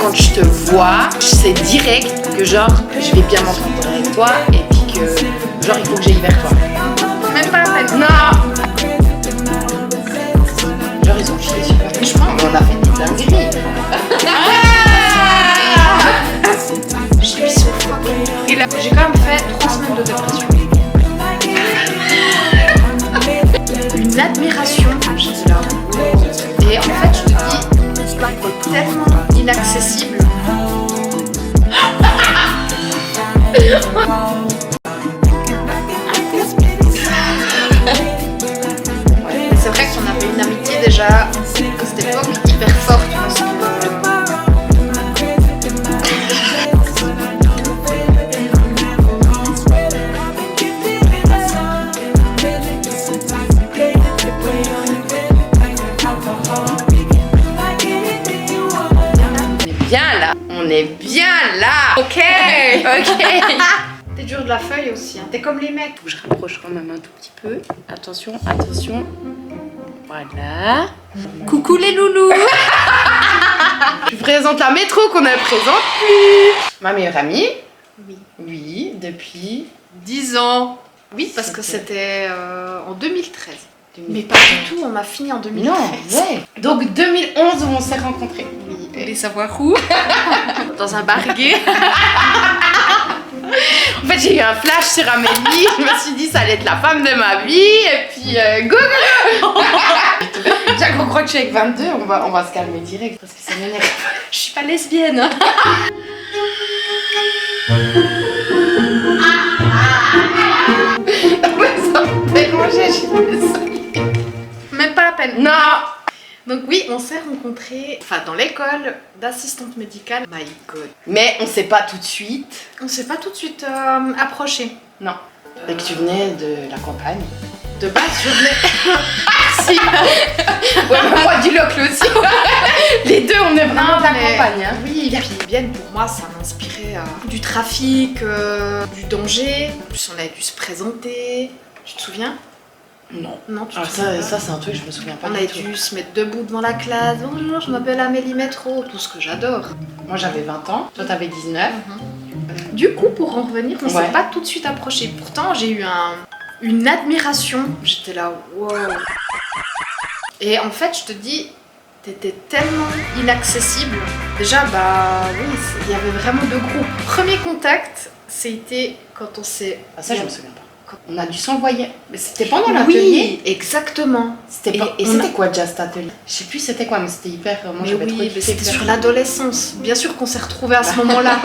quand je te vois, je sais direct que genre je vais bien m'entendre avec toi et puis que genre il faut que j'aille vers toi. Même pas la peine. Non. Genre ils ont filé super. Je pense qu'on a fait des dingueries. Je suis sur froid. Et là, j'ai quand même fait 3 semaines de dépression. Une admiration, j'étais là. Et en fait, je te dis, tellement inaccessible. C'est vrai qu'on avait une amitié déjà à cette époque hyper forte parce que On est bien là. Ok. T'es dur de la feuille aussi, hein. T'es comme les mecs. Je rapproche quand même un tout petit peu. Attention, attention. Voilà. Coucou les loulous. Je vous présente la métro qu'on ne présente plus. Ma meilleure amie. Oui. Oui, depuis 10 ans. Oui, parce que c'était en 2013. Mais pas du tout, on a fini en 2013. Non, ouais. Donc 2011 où on s'est rencontrés. Oui, vous voulez savoir où? Dans un bar gay. En fait, j'ai eu un flash sur Amélie. Je me suis dit, ça allait être la femme de ma vie. Et puis, go. Déjà qu'on croit que je suis avec 22, on va se calmer direct parce que ça m'énerve. Je suis pas lesbienne. Même pas la peine. Non. Donc oui, on s'est rencontrés, dans l'école d'assistante médicale. My God. Mais on sait pas tout de suite. On s'est pas tout de suite approchés. Non. Et que tu venais de la campagne. De base, je venais. Si. Ouais, mais moi du local aussi. Les deux, on est vraiment de la campagne. Hein. Oui, et puis Vienne, pour moi, ça m'inspirait du trafic, du danger. En plus, on avait dû se présenter. Tu te souviens? Non. Non, tu Alors te souviens pas. ça c'est un truc, je me souviens pas. On avait dû se mettre debout devant la classe. Bonjour, je m'appelle Amélie Métro. Tout ce que j'adore. Moi j'avais 20 ans, toi t'avais 19. Du coup, pour en revenir, on Ouais. s'est pas tout de suite approchés. Pourtant, j'ai eu une admiration. J'étais là, wow. Et en fait, je te dis, t'étais tellement inaccessible. Déjà, oui, il y avait vraiment deux groupes. Premier contact, c'était quand on s'est... Ah ça je me souviens pas. On a dû s'envoyer. Mais c'était pendant l'atelier. Oui, exactement. C'était pas... Et c'était quoi déjà cet atelier? Je sais plus c'était quoi, mais c'était hyper... Moi Mais j'avais oui, trop mais kiffé c'était faire sur ça. l'adolescence. Bien sûr qu'on s'est retrouvés à ce moment-là.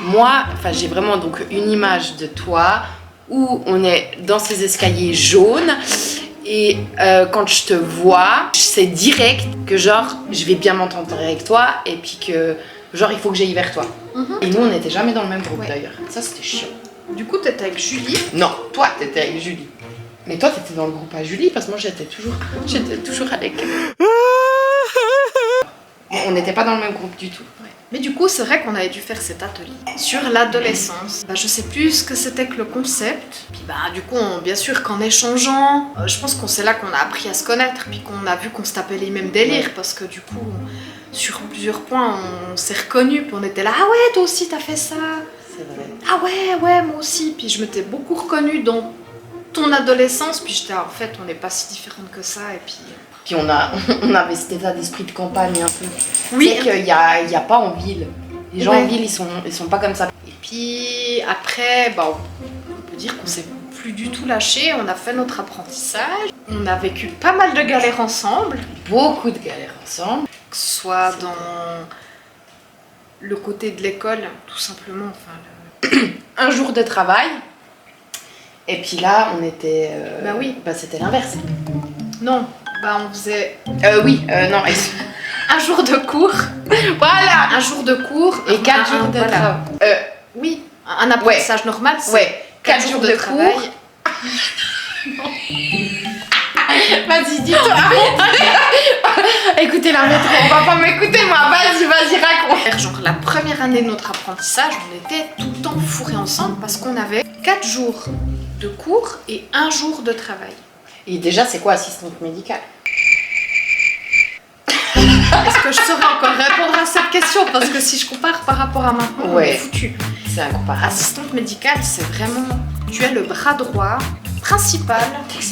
Moi, j'ai vraiment donc une image de toi où on est dans ces escaliers jaunes et quand je te vois, je sais direct que genre je vais bien m'entendre avec toi et puis que genre il faut que j'aille vers toi. Et nous on n'était jamais dans le même groupe Ouais. d'ailleurs. Ça c'était chiant. Du coup, t'étais avec Julie. Non, toi t'étais avec Julie. Mais toi t'étais dans le groupe à Julie parce que moi j'étais toujours avec elle. On n'était pas dans le même groupe du tout. Ouais. Mais du coup, c'est vrai qu'on avait dû faire cet atelier sur l'adolescence. Je sais plus ce que c'était que le concept. Puis du coup, bien sûr qu'en échangeant, je pense qu'on c'est là qu'on a appris à se connaître, puis qu'on a vu qu'on se tapait les mêmes délires, parce que du coup, sur plusieurs points, on s'est reconnus, puis on était là, ah ouais, toi aussi t'as fait ça. C'est vrai. Ah ouais, moi aussi. Puis je m'étais beaucoup reconnue dans ton adolescence, puis j'étais en fait, on n'est pas si différentes que ça, et puis... Puis on avait cet état d'esprit de campagne un peu. Oui. C'est qu'il y a pas en ville. Les gens Ouais. en ville, ils sont pas comme ça. Et puis après, on peut dire qu'on s'est plus du tout lâché, on a fait notre apprentissage, on a vécu pas mal de galères ensemble, Beaucoup de galères ensemble. que ce soit dans le côté de l'école, tout simplement, Un jour de travail. Et puis là, on était... oui. C'était l'inverse. Non, on faisait Non. un jour de cours, Voilà. un jour de cours, Et 4 jours de travail. Oui, un apprentissage normal, c'est Ouais. 4 jours de travail. Vas-y, dis-toi. Écoutez la métro, on va pas m'écouter moi. Vas-y, raconte. Genre la première année de notre apprentissage, on était tout le temps fourrés ensemble parce qu'on avait 4 jours de cours et 1 jour de travail. Et déjà, c'est quoi assistante médicale? Est-ce que je saurais encore répondre à cette question parce que si je compare par rapport à maintenant, on est foutu. C'est incomparable. Assistante médicale, c'est vraiment... Tu es le bras droit principal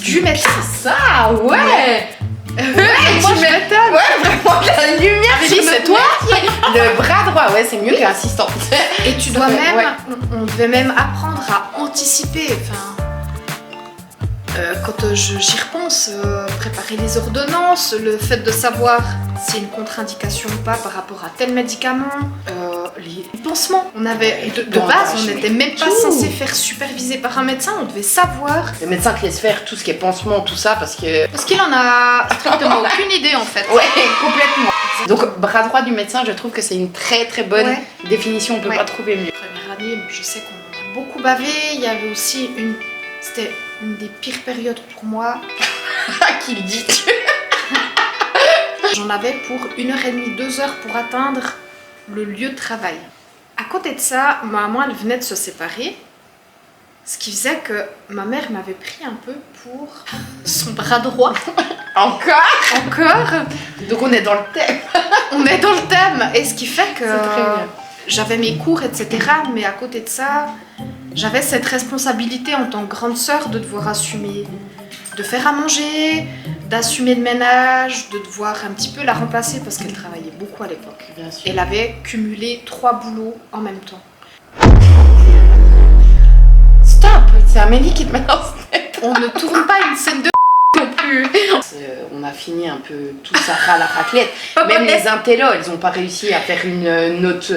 du médecin. Ça, ouais. Moi, je m'étonne. Ouais, vraiment, la lumière Amélie, sur c'est notre métier. Le bras droit, ouais, c'est mieux qu'assistante. Et tu dois Ouais, même... ouais. On devait même apprendre à anticiper, enfin... quand j'y repense, préparer les ordonnances, le fait de savoir s'il y a une contre-indication ou pas par rapport à tel médicament, les pansements. On avait, de base, on n'était même pas censé faire superviser par un médecin, on devait savoir. Le médecin te laisse faire tout ce qui est pansement, tout ça, parce que... Parce qu'il en a strictement aucune idée en fait. Ouais, complètement. Donc, bras droit du médecin, je trouve que c'est une très très bonne définition, on peut pas trouver mieux. Première année, je sais qu'on a beaucoup bavé, il y avait aussi une... C'était une des pires périodes pour moi. Qui le dit? J'en avais pour 1h30, 2 heures pour atteindre le lieu de travail. À côté de ça, ma maman, elle venait de se séparer. Ce qui faisait que ma mère m'avait pris un peu pour son bras droit. Encore. Donc on est dans le thème. On est dans le thème. Et ce qui fait que C'est très bien. j'avais mes cours, etc. Mais à côté de ça, j'avais cette responsabilité en tant que grande sœur de devoir assumer, de faire à manger, d'assumer le ménage, de devoir un petit peu la remplacer parce qu'elle travaillait beaucoup à l'époque. Bien sûr. Elle avait cumulé 3 boulots en même temps. Stop, c'est Amélie qui te met dans ce thème. On ne tourne pas une scène de non plus. On a fini un peu tout ça à la raclette. Même les intellos, elles n'ont pas réussi à faire une note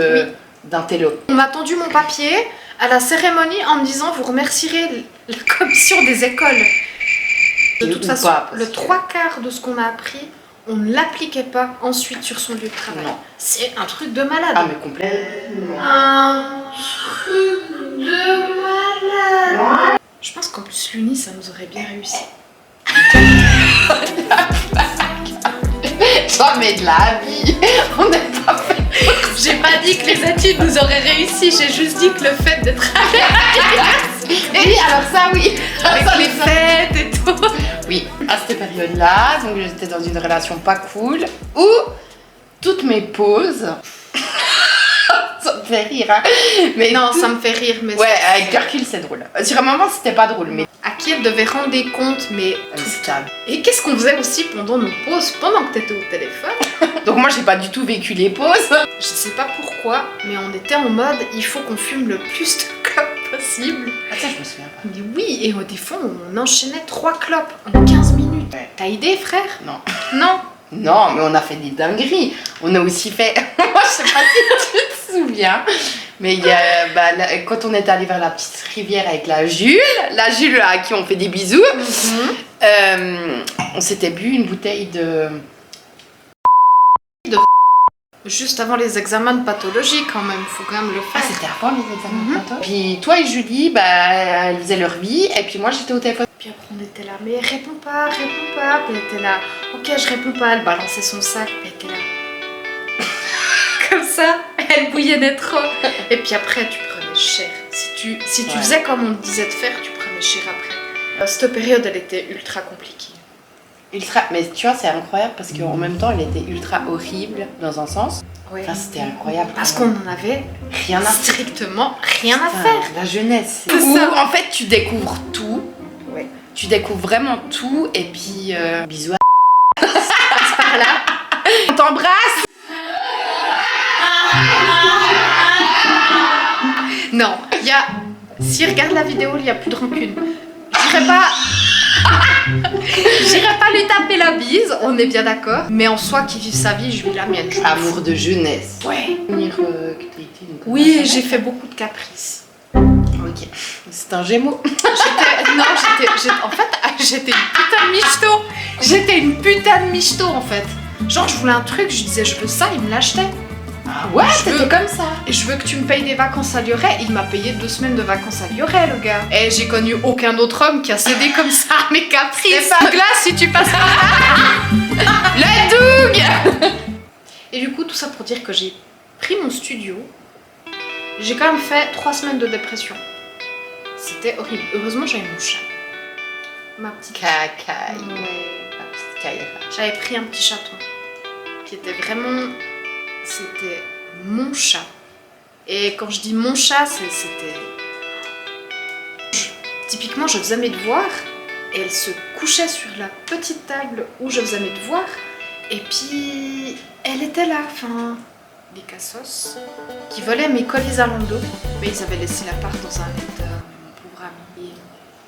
d'intello. On m'a tendu mon papier à la cérémonie en me disant vous remercierez la commission des écoles. De toute façon, le 3/4 de ce qu'on a appris, on ne l'appliquait pas ensuite sur son lieu de travail. Non. C'est un truc de malade. Ah mais complètement. Un truc de malade. Je pense qu'en plus l'Uni, ça nous aurait bien réussi. Jamais de la vie. On n'est pas fait. J'ai pas dit que les études nous auraient réussi, j'ai juste dit que le fait d'être Oui, alors ça oui. avec Ça, les ça. fêtes et tout. Oui, à cette période-là, donc j'étais dans une relation pas cool où toutes mes pauses. Ça me fait rire, hein. Mais Non, ça me fait rire, mais ouais, avec le recul, c'est drôle. Sur un moment, c'était pas drôle, mais à qui elle devait rendre des comptes, mais stable. Et qu'est-ce qu'on faisait aussi pendant nos pauses, pendant que t'étais au téléphone? Donc moi, j'ai pas du tout vécu les pauses. Je sais pas pourquoi, mais on était en mode il faut qu'on fume le plus de clopes possible. Ah ça, je me souviens pas. Mais oui, et des fois on enchaînait 3 clopes en 15 minutes. Ouais. T'as idée, frère? Non. Non. Non, mais on a fait des dingueries. On a aussi fait. Moi, je sais pas si tu te souviens, mais il y a, quand on est allé vers la petite rivière avec la Jules à qui on fait des bisous, on s'était bu une bouteille de. Juste avant les examens de pathologie quand même, faut quand même le Ah, faire. c'était avant les examens de photo. Puis toi et Julie, elles faisaient leur vie, et puis moi j'étais au téléphone. Puis après on était là, mais réponds pas. Puis elle était là, ok je réponds pas, elle balançait son sac, puis elle était là. Comme ça, elle bouillonnait trop. Et puis après tu prenais cher. Si tu faisais comme on te disait de faire, tu prenais cher après. Cette période elle était ultra compliquée. Mais tu vois, c'est incroyable parce qu'en même temps, elle était ultra horrible dans un sens. Ouais. Enfin, c'était incroyable. Parce qu'on en avait rien à strictement rien à Enfin, faire. la jeunesse. C'est Où, ça. en fait, tu découvres tout. Ouais. Tu découvres vraiment tout. Et puis, bisous à Passe par là. on t'embrasse. Non, il y a. Si regarde la vidéo, il n'y a plus de rancune. J'irai pas lui taper la bise, on est bien d'accord. Mais en soi, qui vive sa vie, je vis la mienne. je m'en fous. Amour de jeunesse. Ouais. Oui, J'ai fait beaucoup de caprices. Ok. C'est un gémeau. En fait, j'étais une putain de michto. J'étais une putain de michto en fait. Genre, je voulais un truc, je disais je veux ça, il me l'achetait. Ah ouais, Je veux- c'était comme ça. Et je veux que tu me payes des vacances à Lioret. Il m'a payé 2 semaines de vacances à Lioret, le gars. Et j'ai connu aucun autre homme qui a cédé comme ça à mes caprices. C'est pas- Glace, si tu passes par là. La dougue. Et du coup, tout ça pour dire que j'ai pris mon studio. J'ai quand même fait 3 semaines de dépression. C'était horrible. Heureusement, j'avais mon chat. Ma petite Cacaille. Ouais. La petite caille. J'avais pris un petit chaton. qui était vraiment... C'était mon chat. Et quand je dis mon chat, c'était... Typiquement, je faisais mes devoirs et elle se couchait sur la petite table où je faisais mes devoirs. Et puis, elle était là, enfin... Des cassos qui volaient mes colis à Lando. Mais ils avaient laissé l'appart dans un état, mon pauvre ami.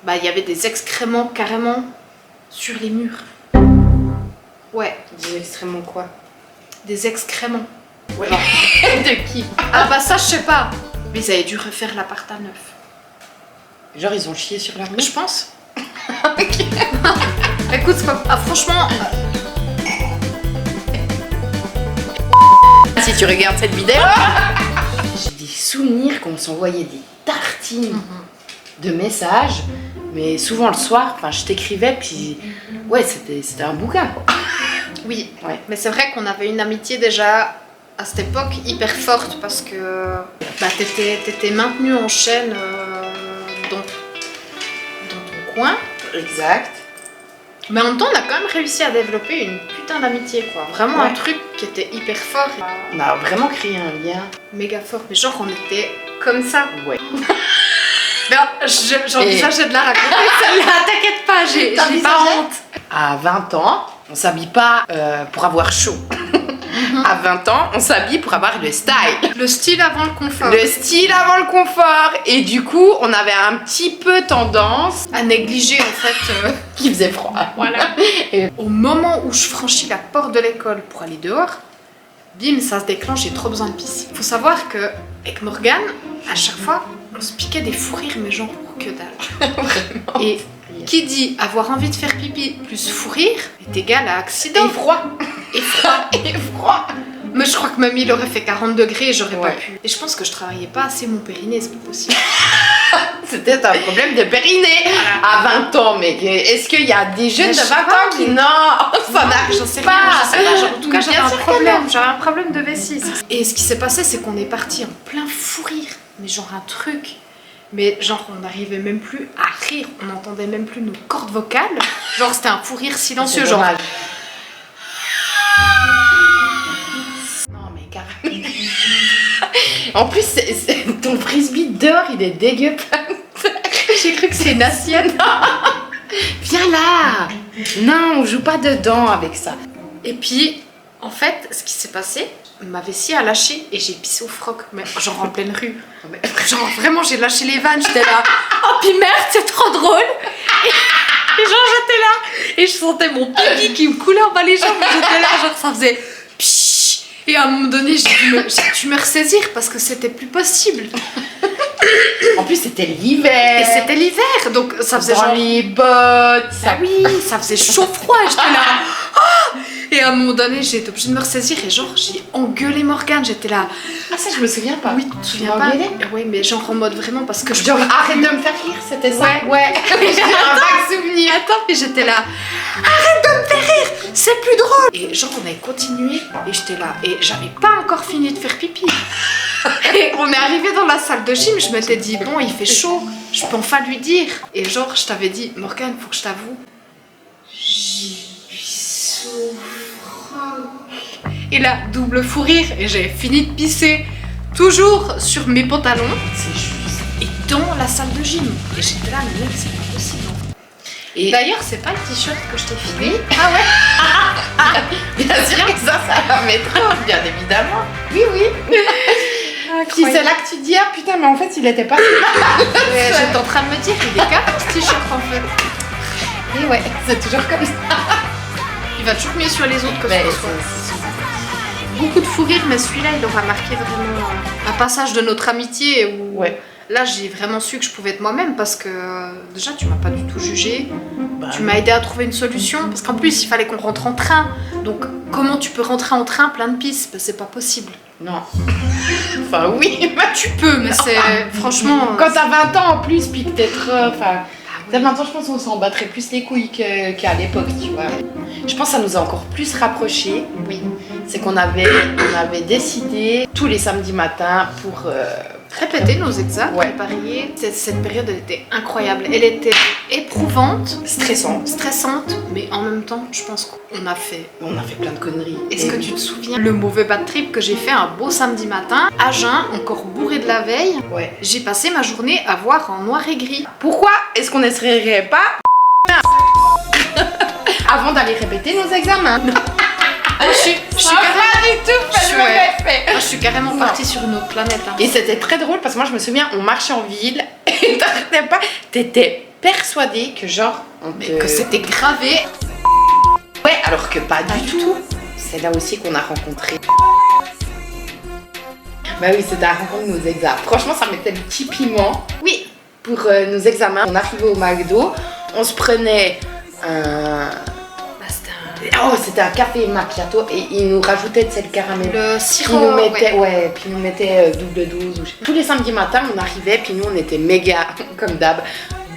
Bah, il y avait des excréments carrément sur les murs. Ouais. Des excréments quoi? Des excréments. Ouais. De qui? Ah bah ça, je sais pas. Mais ils avaient dû refaire l'appart à neuf. Genre ils ont chié sur la rue? Je pense. Écoute, c'est pas... franchement... Si tu regardes cette vidéo, j'ai des souvenirs qu'on s'envoyait des tartines de messages, mais souvent le soir, enfin je t'écrivais puis ouais c'était un bouquin quoi. Oui, Ouais. mais c'est vrai qu'on avait une amitié déjà à cette époque hyper forte parce que bah, t'étais maintenue en chaîne dans ton coin. Exact. Mais en même temps, on a quand même réussi à développer une putain d'amitié, quoi. Vraiment un Ouais. truc qui était hyper fort, On a vraiment créé un lien. méga fort. Mais genre, on était comme ça. Ouais. Mais j'envisageais de la raconter, celle-là. T'inquiète pas, j'ai pas T'envisageais? honte. À 20 ans, on s'habille pas pour avoir chaud. À 20 ans, on s'habille pour avoir le style. Le style avant le confort. Le style avant le confort. Et du coup, on avait un petit peu tendance À négliger, en fait. qu'il faisait froid. Voilà. Au moment où je franchis la porte de l'école pour aller dehors, bim, ça se déclenche, j'ai trop besoin de pisser. Faut savoir que avec Morgane, à chaque fois, on se piquait des fous rires, mais genre que dalle. Vraiment. Et qui dit avoir envie de faire pipi plus fou rire est égal à accident. Et froid. Et froid. Et froid. Mais je crois que même il aurait fait 40 degrés et j'aurais pas Ouais. pu. Et je pense que je travaillais pas assez mon périnée, c'est pas possible. C'était un problème de périnée à 20 ans, mais est-ce qu'il y a des jeunes Mais de je 20 sais ans pas, qui... Non, ça n'arrive J'en sais pas. rien, je sais pas. Genre, en tout cas, Mais j'avais bien un sûr que problème. non. J'avais un problème de vessie. Et ce qui s'est passé, c'est qu'on est parti en plein fou rire. Mais genre un truc. Mais genre, on n'arrivait même plus à rire. On n'entendait même plus nos cordes vocales. Genre, c'était un fou rire silencieux. C'est Genre, dommage. Non, mais carrément. En plus, ton frisbee dehors, il est dégueu. j'ai cru que c'est une assiette. Viens là. Non, on joue pas dedans avec ça. Et puis, en fait, ce qui s'est passé, ma vessie a lâché et j'ai pissé au froc. Mais genre en pleine rue. Genre vraiment, j'ai lâché les vannes. J'étais là. Oh, puis merde, c'est trop drôle. Et genre, j'étais là. Et je sentais mon pipi qui me coulait en bas les jambes. J'étais là, genre, ça faisait pshhh. Et à un moment donné, j'ai dû me ressaisir parce que c'était plus possible. En plus, c'était l'hiver. Et c'était l'hiver, donc ça faisait Dans genre... les bottes. Ah oui, ça faisait chaud-froid, j'étais là. Ah et à un moment donné, j'ai été obligée de me ressaisir et genre, j'ai engueulé Morgane, j'étais là. Ah, ça, je me souviens pas. Oui, tu te souviens m'as pas? engueulé Oui, mais genre en mode vraiment parce que je... Genre, arrête de me faire rire, c'était ça? Ouais. J'ai un vague souvenir. Attends, et j'étais là. Arrête de me faire rire, c'est plus drôle. Et genre, on avait continué et j'étais là. Et j'avais pas encore fini de faire pipi. Et on est arrivé dans la salle de gym, je m'étais dit, bon, il fait chaud, je peux enfin lui dire. Et genre, je t'avais dit, Morgane, faut que je t'avoue. Et là, double fou rire, et j'ai fini de pisser, toujours sur mes pantalons, C'est juste. et dans la salle de gym. Et j'étais là, mais mec, c'est pas possible. Et D'ailleurs, c'est pas le t-shirt que je t'ai filé. ah ouais. Bien sûr que ça va mettre, bien évidemment. Oui, oui. Puis c'est là que tu te dis, ah putain, mais en fait, il était pas. J'étais en train de me dire, il est canon ce t-shirt en fait. Et ouais, c'est toujours comme ça. Il va toujours mieux sur les autres que Mais sur soi. Beaucoup de fou rire, mais celui-là, il aura marqué vraiment un passage de notre amitié où Ouais. là, j'ai vraiment su que je pouvais être moi-même parce que déjà, tu m'as pas du tout jugé. Bah, Tu m'as aidé à trouver une solution parce qu'en plus, il fallait qu'on rentre en train. Donc, comment tu peux rentrer en train plein de pistes? C'est pas possible. non. Enfin, oui. Tu peux, mais c'est franchement. Quand t'as 20 ans en plus, puis que t'es trop. Enfin. T'as 20 ans, je pense qu'on s'en battrait plus les couilles qu'à l'époque, tu vois. Je pense que ça nous a encore plus rapprochés. Oui. C'est qu'on avait décidé tous les samedis matins répéter nos examens, Ouais. préparer. Cette période, elle était incroyable. Elle était éprouvante, Stressant. stressante, mais en même temps, je pense qu'on a fait. On a fait plein de conneries. Est-ce que tu te souviens le mauvais bad trip que j'ai fait un beau samedi matin, à jeun, encore bourré de la veille? Ouais. J'ai passé ma journée à voir en noir et gris. Pourquoi est-ce qu'on n'essayerait pas avant d'aller répéter nos examens? Je suis pas carrément, du tout fait je le suis- mauvais fait. je suis carrément Non. partie sur une autre planète. Hein. Et c'était très drôle parce que moi je me souviens, on marchait en ville et t'arrêtais pas, t'étais persuadée que genre on te... Que c'était gravé. Ouais, alors que pas du tout. C'est là aussi qu'on a rencontré. Bah oui, c'était à rencontre de nos examens. Franchement, ça mettait le petit piment Oui. pour nos examens. On arrivait au McDo, on se prenait un... Bah, c'était Oh, c'était un café macchiato et ils nous rajoutaient de sel caramel. le Puis sirop. nous mettait, ouais. puis nous mettait double dose. Tous les samedis matins, on arrivait, puis nous on était méga, comme d'hab,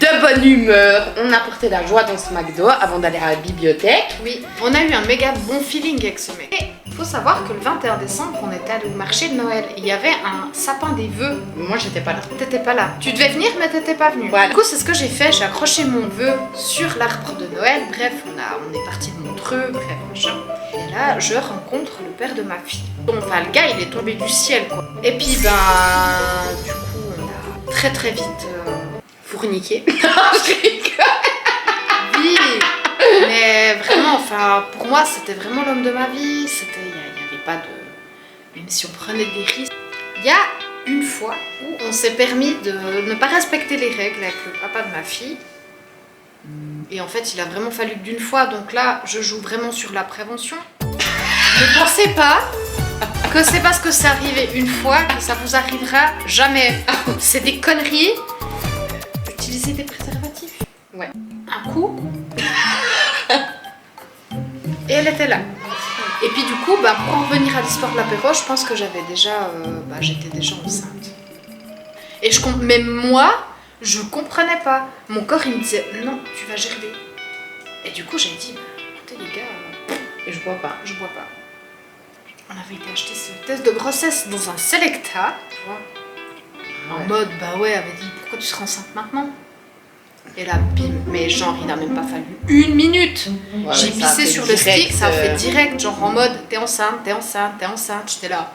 de bonne humeur. On apportait la joie dans ce McDo avant d'aller à la bibliothèque. Oui, on a eu un méga bon feeling avec ce mec. Et il faut savoir que le 21 décembre, on était allé au marché de Noël. Il y avait un sapin des vœux. Moi j'étais pas là. T'étais pas là. Tu devais venir, mais t'étais pas venu. Voilà. Du coup, c'est ce que j'ai fait. J'ai accroché mon vœu sur l'arbre de Noël. Bref, on est parti de Montreux. Bref, machin. Et là, je rencontre le père de ma fille. Enfin, le gars, il est tombé du ciel, quoi. Et puis, ben, du coup, on a très très vite. Fourniqué. Je rigole. Oui, mais vraiment, enfin, pour moi, c'était vraiment l'homme de ma vie. C'était, il n'y avait pas de... Même si on prenait des risques. Il y a une fois où on s'est permis de ne pas respecter les règles avec le papa de ma fille. Et en fait, il a vraiment fallu que d'une fois. Donc là, je joue vraiment sur la prévention. Ne pensez pas que c'est parce que c'est arrivé une fois que ça vous arrivera jamais. C'est des conneries. Utilisez des préservatifs. Ouais. Un coup. Et elle était là. Et puis du coup, bah, pour en revenir à l'histoire de l'apéro, je pense que j'avais déjà, j'étais déjà enceinte. Et même moi, je comprenais pas. Mon corps, il me disait non, tu vas gerber. Et du coup, j'ai dit, écoutez les gars, Et je bois pas. je bois pas. On avait été acheter ce test de grossesse dans un Selecta, tu vois. En Ouais. mode, bah ouais, elle avait dit, pourquoi tu seras enceinte maintenant? Et là, bim, mais genre, il n'a même pas fallu une minute. Ouais, J'ai mais ça a pissé fait sur le direct, stick, ça a fait direct, genre en mode, t'es enceinte, t'es enceinte, t'es enceinte. J'étais là.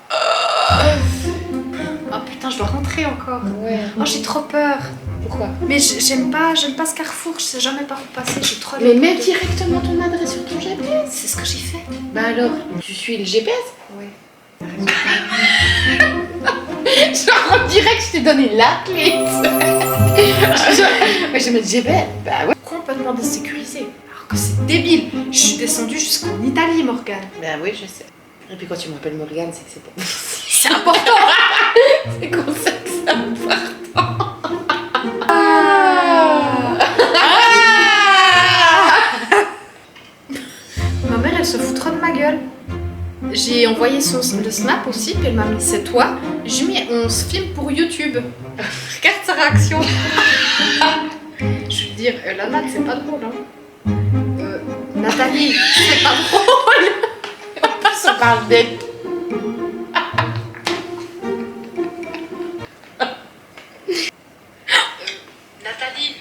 Oh putain, je dois rentrer encore. Ouais. Oh, j'ai trop peur. Pourquoi? Mais j'aime pas ce carrefour, je sais jamais par où passer, j'ai trop Mais de- mets directement ton adresse sur ton GPS. C'est ce que j'ai fait. Bah alors, tu suis le GPS? Ouais. Genre, on dirait que je t'ai donné la clé. Mais je mets le GPS. Bah ouais. Complètement désécurisé. Alors que c'est débile. Je suis descendue jusqu'en Italie, Morgane. Bah oui, je sais. Et puis quand tu m'appelles Morgane, c'est que c'est pour... C'est important. C'est comme ça que c'est important. Ma mère, elle se fout trop de ma gueule. J'ai envoyé le snap aussi, puis elle m'a mis c'est toi. J'ai mis on se filme pour YouTube. Regarde sa réaction. Je veux dire, la Nat, c'est pas drôle, hein. Nathalie, c'est pas drôle. En plus, on parle d'elle. Nathalie,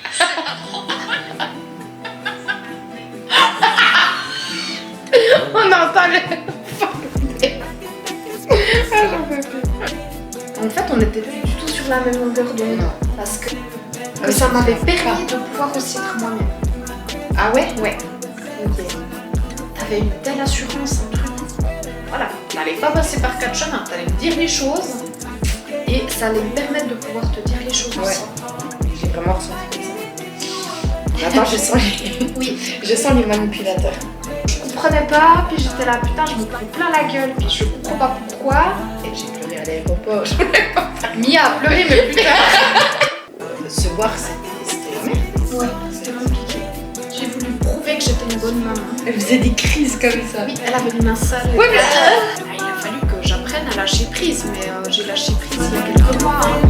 On entend le... Ah, j'en peux plus. en fait, on n'était plus du tout sur la même longueur d'onde. Non. Parce que ça m'avait permis de pouvoir aussi être moi-même. Ah ouais? Ouais. Ok. T'avais une telle assurance, un truc. Voilà, t'allais pas passer par quatre chemins, t'allais me dire les choses et ça allait me permettre de pouvoir te dire les choses Ouais. aussi. J'ai vraiment ressenti comme ça. Attends, je sens les... Oui, Je sens les manipulateurs. je comprenais pas, puis j'étais là, putain, je me prends plein la gueule, puis je comprends pas pourquoi. Et j'ai pleuré à l'aéroport. Mia a pleuré, mais plus tard. Se voir, c'était la merde. Ouais, c'était compliqué. J'ai voulu prouver que j'étais une bonne maman. Elle faisait des crises comme ça. Oui, elle avait une main sale. Ouais, mais... Il a fallu que j'apprenne à lâcher prise, mais j'ai lâché prise il y a quelques mois. Hein.